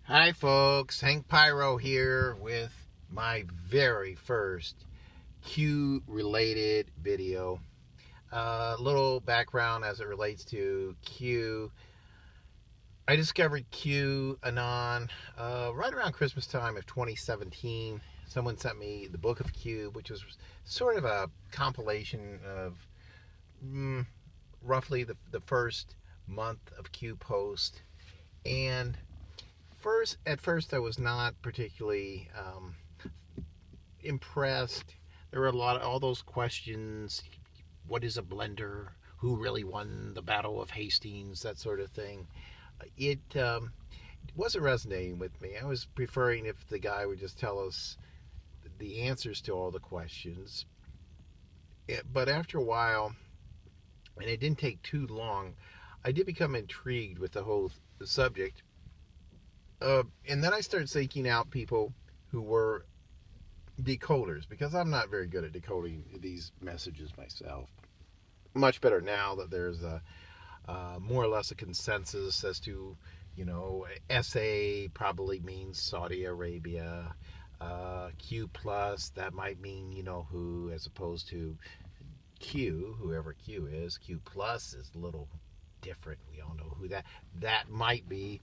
Hi folks, Hank Pyro here with my very first Q related video. A little background as it relates to Q. I discovered Q Anon right around Christmas time of 2017. Someone sent me the book of Q, which was sort of a compilation of roughly the first month of Q post. And at first I was not particularly impressed. There were all those questions. What is a blender? Who really won the Battle of Hastings? That sort of thing. It wasn't resonating with me. I was preferring if the guy would just tell us the answers to all the questions. But after a while, and it didn't take too long, I did become intrigued with the whole subject. And then I started seeking out people who were decoders, because I'm not very good at decoding these messages myself. Much better now that there's more or less a consensus as to, SA probably means Saudi Arabia. Q plus, that might mean who, as opposed to Q, whoever Q is. Q plus is a little different. We all know who that might be.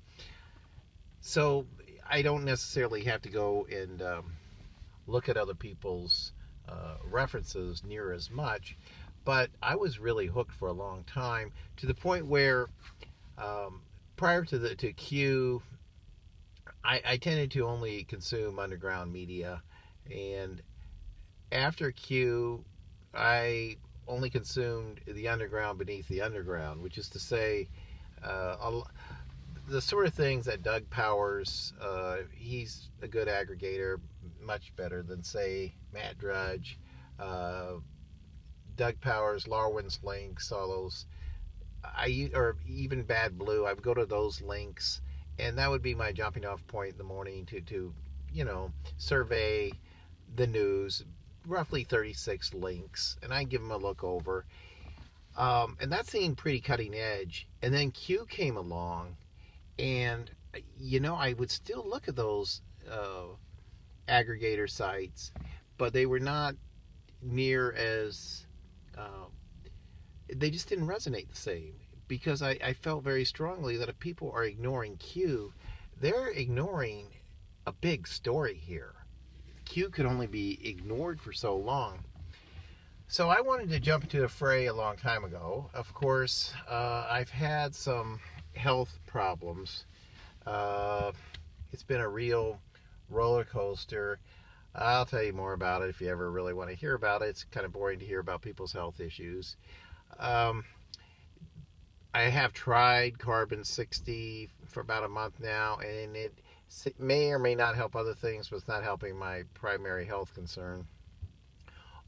So I don't necessarily have to go and look at other people's references near as much, but I was really hooked for a long time, to the point where prior to Q, I tended to only consume underground media, and after Q, I only consumed the underground beneath the underground, which is to say, the sort of things that Doug Powers, he's a good aggregator, much better than, say, Matt Drudge. Doug Powers, Larwin's links, all those, or even Bad Blue, I would go to those links, and that would be my jumping off point in the morning to survey the news, roughly 36 links, and I give them a look over. And that seemed pretty cutting edge. And then Q came along, and I would still look at those aggregator sites, but they were not near as they just didn't resonate the same, because I felt very strongly that if people are ignoring Q, they're ignoring a big story here. Q could only be ignored for so long. So I wanted to jump into the fray a long time ago. Of course, I've had some health problems. It's been a real roller coaster. I'll tell you more about it if you ever really want to hear about it. It's kind of boring to hear about people's health issues. I have tried Carbon 60 for about a month now, and it may or may not help other things, but it's not helping my primary health concern.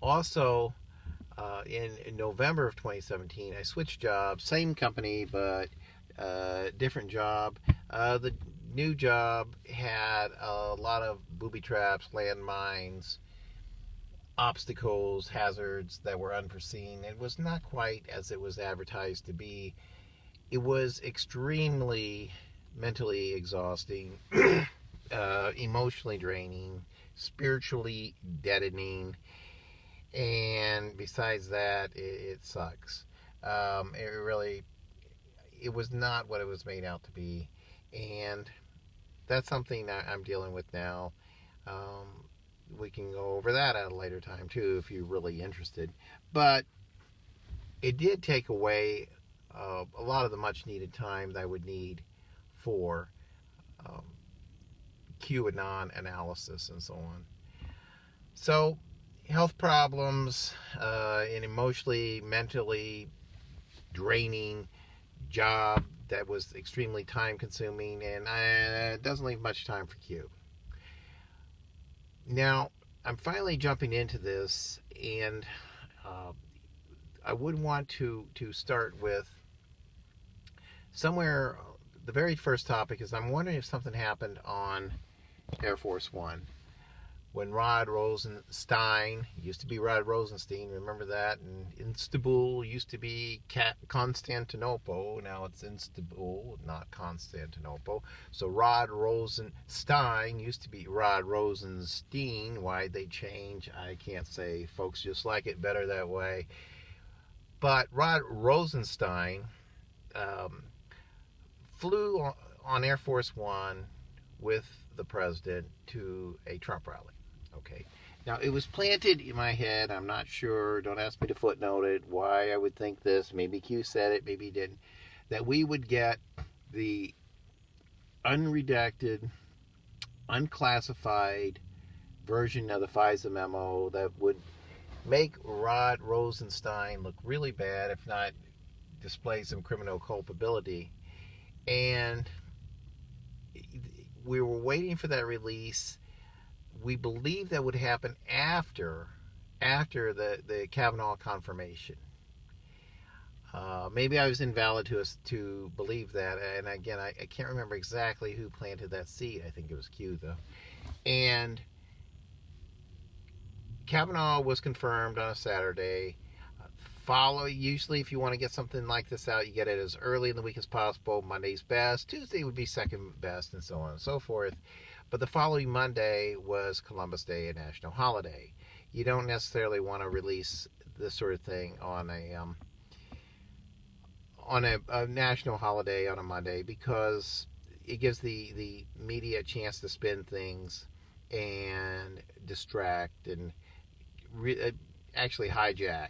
Also, in November of 2017, I switched jobs, same company, but different job. The new job had a lot of booby traps, landmines, obstacles, hazards that were unforeseen. It was not quite as it was advertised to be. It was extremely mentally exhausting, emotionally draining, spiritually deadening, and besides that, it sucks. It was not what it was made out to be, and that's something that I'm dealing with now. We can go over that at a later time too, if you're really interested. But it did take away a lot of the much needed time that I would need for QAnon analysis and so on. So, health problems, an emotionally, mentally draining job that was extremely time consuming, and it doesn't leave much time for Q. Now, I'm finally jumping into this, and I would want to start with somewhere. The very first topic is, I'm wondering if something happened on Air Force One, when Rod Rosenstein, used to be Rod Rosenstein, remember that? And Istanbul used to be Constantinople. Now it's Istanbul, not Constantinople. So Rod Rosenstein used to be Rod Rosenstein. Why'd they change? I can't say. Folks just like it better that way. But Rod Rosenstein flew on Air Force One with the president to a Trump rally. Okay. Now, it was planted in my head. I'm not sure. Don't ask me to footnote it. Why I would think this. Maybe Q said it. Maybe he didn't. That we would get the unredacted, unclassified version of the FISA memo that would make Rod Rosenstein look really bad, if not display some criminal culpability. And we were waiting for that release. We believed that would happen after the Kavanaugh confirmation. Maybe I was invalid to believe that. And again, I can't remember exactly who planted that seed. I think it was Q, though. And Kavanaugh was confirmed on a Saturday. Usually if you want to get something like this out, you get it as early in the week as possible. Monday's best. Tuesday would be second best, and so on and so forth. But the following Monday was Columbus Day, a national holiday. You don't necessarily want to release this sort of thing on a national holiday on a Monday, because it gives the media a chance to spin things and distract and actually hijack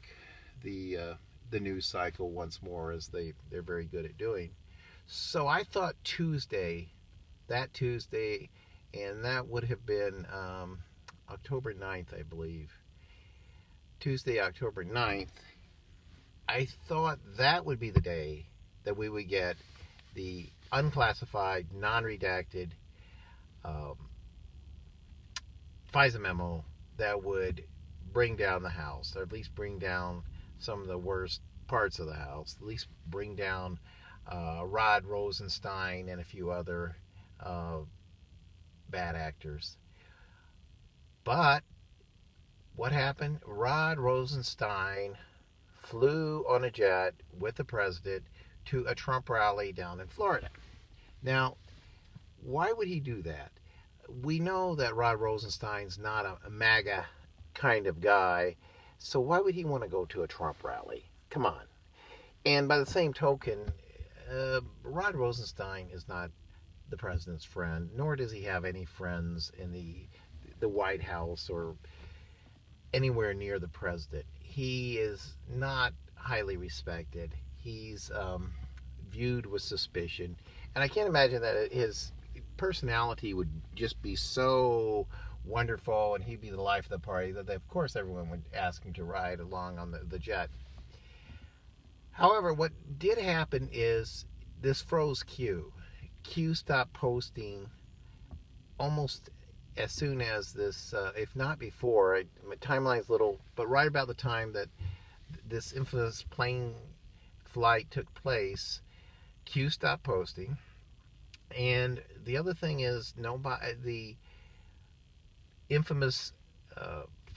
the news cycle once more, as they're very good at doing. So I thought that Tuesday, and that would have been October 9th, I believe. Tuesday, October 9th, I thought that would be the day that we would get the unclassified, non-redacted FISA memo that would bring down the House, or at least bring down some of the worst parts of the House, at least bring down Rod Rosenstein and a few other bad actors. But what happened? Rod Rosenstein flew on a jet with the president to a Trump rally down in Florida. Now, why would he do that? We know that Rod Rosenstein's not a MAGA kind of guy, so why would he want to go to a Trump rally? Come on. And by the same token, Rod Rosenstein is not the president's friend, nor does he have any friends in the White House or anywhere near the president. He is not highly respected. He's viewed with suspicion, and I can't imagine that his personality would just be so wonderful and he'd be the life of the party that of course everyone would ask him to ride along on the jet. However, what did happen is this froze Q. Q stopped posting almost as soon as this, if not before. My timeline's little, but right about the time that this infamous plane flight took place, Q stopped posting. And the other thing is, the infamous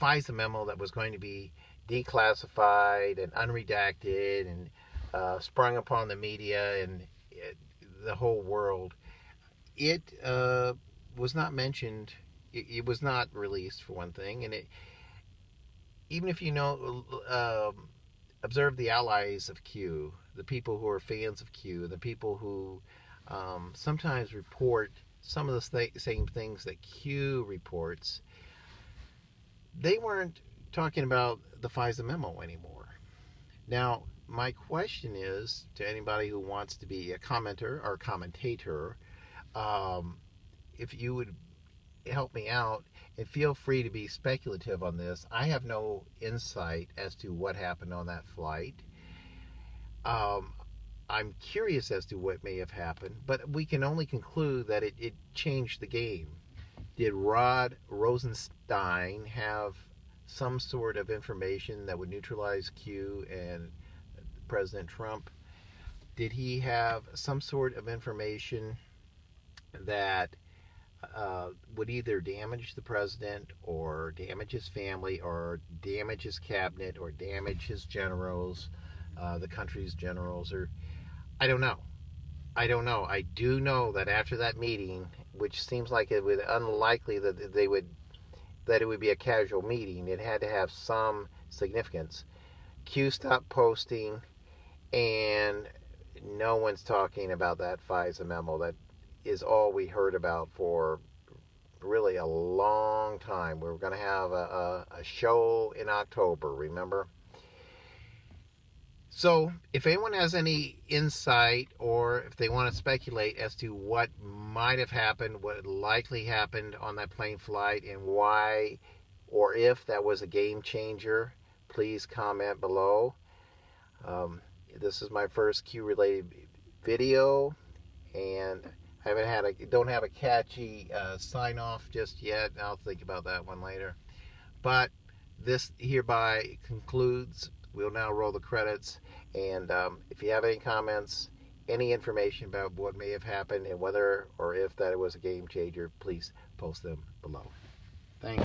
FISA memo that was going to be declassified and unredacted and sprung upon the media and the whole world, it was not mentioned. It was not released, for one thing, and even if you observe the allies of Q, the people who are fans of Q, the people who sometimes report some of the same things that Q reports, they weren't talking about the FISA memo anymore. Now, my question is to anybody who wants to be a commenter or commentator, if you would help me out, and feel free to be speculative on this. I have no insight as to what happened on that flight. I'm curious as to what may have happened, but we can only conclude that it changed the game. Did Rod Rosenstein have some sort of information that would neutralize Q and President Trump? Did he have some sort of information that would either damage the president or damage his family or damage his cabinet or damage his generals, the country's generals, or I don't know. I don't know. I do know that after that meeting, which seems like it would unlikely that it would be a casual meeting, it had to have some significance. Q stopped posting, and no one's talking about that FISA memo. That is all we heard about for really a long time. We were going to have a show in October, remember? So, if anyone has any insight or if they want to speculate as to what might have happened, what likely happened on that plane flight, and why or if that was a game changer, please comment below. This is my first Q-related video, and I don't have a catchy sign off just yet. I'll think about that one later. But this hereby concludes. We'll now roll the credits, and if you have any comments, any information about what may have happened and whether or if that was a game changer, please post them below. Thanks.